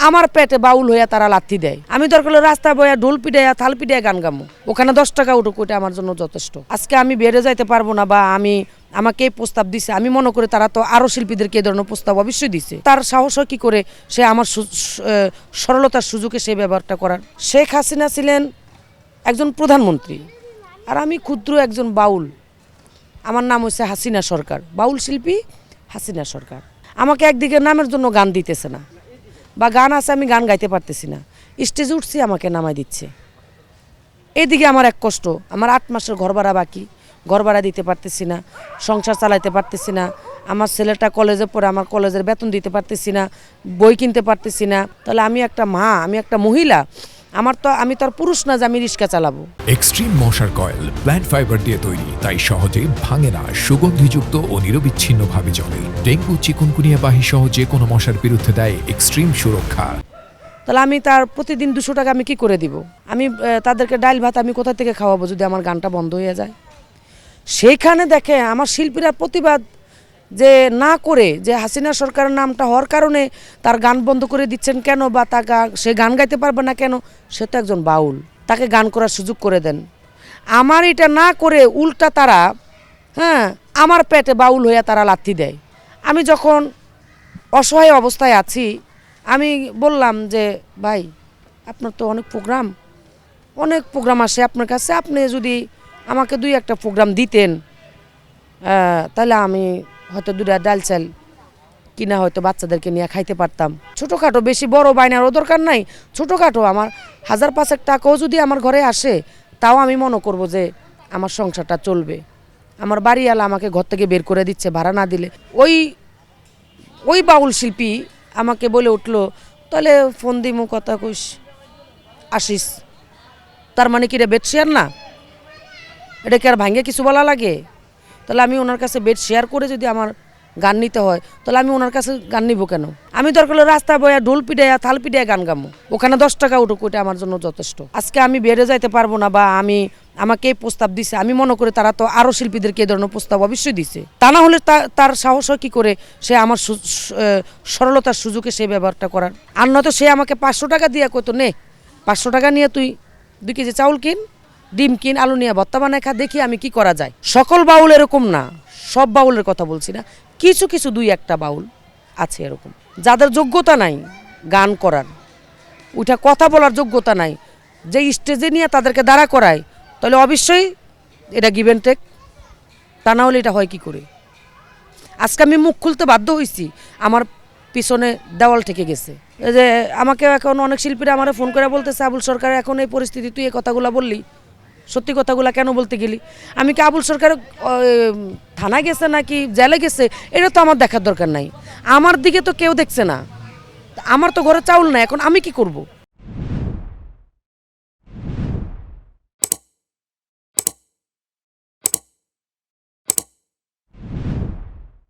আমার পেটে বাউল হইয়া তারা লাথি দেয়। আমি দরকার হলে রাস্তায় বইয়া ঢোল পিটাইয়া থাল পিটাইয়া গান গামো, ওখানে 10 টাকা উঠুক, ওইটা আমার জন্য যথেষ্ট। আজকে আমি বেড়ে যাইতে পারবো না, বা আমাকে প্রস্তাব দিছে, আমি মনে করি তারা তো আরো শিল্পীদেরকে এই ধরনের প্রস্তাব অবশ্যই দিছে। তার সাহস কি করে সে আমার সরলতার সুযোগে সেই ব্যবহারটা করার। শেখ হাসিনা ছিলেন একজন প্রধানমন্ত্রী, আর আমি ক্ষুদ্র একজন বাউল। আমার নাম হচ্ছে হাসিনা সরকার, বাউল শিল্পী হাসিনা সরকার। আমাকে একদিকে নামের জন্য গান দিতেছে না, বা গান আছে আমি গান গাইতে পারতেছি না, স্টেজে উঠছি আমাকে নামাই দিচ্ছে। এইদিকে আমার এক কষ্ট, আমার 8 মাসের ঘর ভাড়া বাকি, ঘর ভাড়া দিতে পারতেছি না, সংসার চালাইতে পারতেছি না, আমার ছেলেটা কলেজে পড়ে, আমার কলেজের বেতন দিতে পারতেছি না, বই কিনতে পারতেছি না। তাহলে আমি একটা মা, আমি একটা মহিলা, আমি তো আর পুরুষ না যে আমি রিক্সা চালাবো। এক্সট্রিম মশার কয়েল প্ল্যান্ট ফাইবার দিয়ে তৈরি, তাই সহজে ভাঙে না, সুগন্ধিযুক্ত ও নিরবিচ্ছিন্নভাবে জ্বলে। ডেঙ্গু, চিকুনগুনিয়া বাহি সহ যে কোনো মশার বিরুদ্ধে দেয় এক্সট্রিম সুরক্ষা। তাহলে আমি তার প্রতিদিন 200 টাকা আমি কি করে দিব? আমি তাদেরকে ডাল ভাত আমি কোথা থেকে খাওয়াবো যদি আমার গানটা বন্ধ হয়ে যায়? সেইখানে দেখে আমার শিল্পীরা প্রতিবাদ যে না করে, যে হাসিনা সরকারের নামটা হওয়ার কারণে তার গান বন্ধ করে দিচ্ছেন কেন, বা সে গান গাইতে পারবে না কেন? সে তো একজন বাউল, তাকে গান করার সুযোগ করে দেন। আমার এটা না করে উল্টা তারা আমার পেটে বাউল হইয়া তারা লাথি দেয়। আমি যখন অসহায় অবস্থায় আছি, আমি বললাম যে ভাই, আপনার তো অনেক প্রোগ্রাম আসে আপনার কাছে, আপনি যদি আমাকে 2-1টা প্রোগ্রাম দিতেন, তাহলে আমি হয়তো 2টা ডাল চাল কিনা হয়তো বাচ্চাদেরকে নিয়ে খাইতে পারতাম। ছোটোখাটো, বেশি বড় বাইনারও দরকার নাই, ছোটোখাটো আমার 1000-5 টাকাও যদি আমার ঘরে আসে, তাও আমি মনে করব যে আমার সংসারটা চলবে। আমার বাড়িওয়ালা আমাকে ঘর থেকে বের করে দিচ্ছে ভাড়া না দিলে। ওই বাউল শিল্পী আমাকে বলে উঠলো, তাহলে ফোন দিমু, কথা কইস, আসিস। তার মানে কি রে, বেড শেয়ার না? এটা কি আর ভাঙ্গে কিছু বলা লাগে? তাহলে আমি ওনার কাছে বেড শেয়ার করে যদি আমার গান নিতে হয়, তাহলে আমি ওনার কাছে গান নিব কেন? আমি দরকার হলে রাস্তায় বইয়া ঢোল পিটাইয়া থাল পিটাইয়া গান গামো, ওখানে 10 টাকা উঠুক, ওইটা আমার জন্য যথেষ্ট। আজকে আমি বেড়ে যাইতে পারবো না, বা আমাকে প্রস্তাব দিছে, আমি মনে করি তারা তো আরো শিল্পীদেরকে এই ধরনের প্রস্তাব অবশ্যই দিছে। তা না হলে তার সাহস কি করে সে আমার সরলতার সুযোগে সেই ব্যবহারটা করার। আর নয়তো সে আমাকে 500 টাকা দিয়ে কইতো, নে 500 টাকা নিয়ে তুই 2 কেজি চাউল কিন, ডিম কিন, আলু নিয়ে ভর্তা বানায় খা, দেখি আমি কি করা যায়। সকল বাউল এরকম না, সব বাউলের কথা বলছি না, কিছু 2-1টা বাউল আছে এরকম, যাদের যোগ্যতা নাই গান করার, ওইটা কথা বলার যোগ্যতা নাই, যে স্টেজে নিয়ে তাদেরকে দাঁড়া করায়, তাহলে অবশ্যই এটা গিভ অ্যান্ড টেক। তা না হলে এটা হয় কি করে? আজকে আমি মুখ খুলতে বাধ্য হয়েছি, আমার পিছনে দেওয়াল ঠেকে গেছে। এই যে আমাকে এখন অনেক শিল্পীরা আমার ফোন করে বলতেছে, আবুল সরকার এখন এই পরিস্থিতি, তুই এই কথাগুলো বললি, সত্যি কথাগুলো কেন বলতে গেলি? আমি কি আবুল সরকার থানায় গেছে নাকি জেলে গেছে, এটা তো আমার দেখার দরকার নাই। আমার দিকে তো কেউ দেখছে না, আমার তো ঘরে চাউল নাই, এখন আমি কি করব?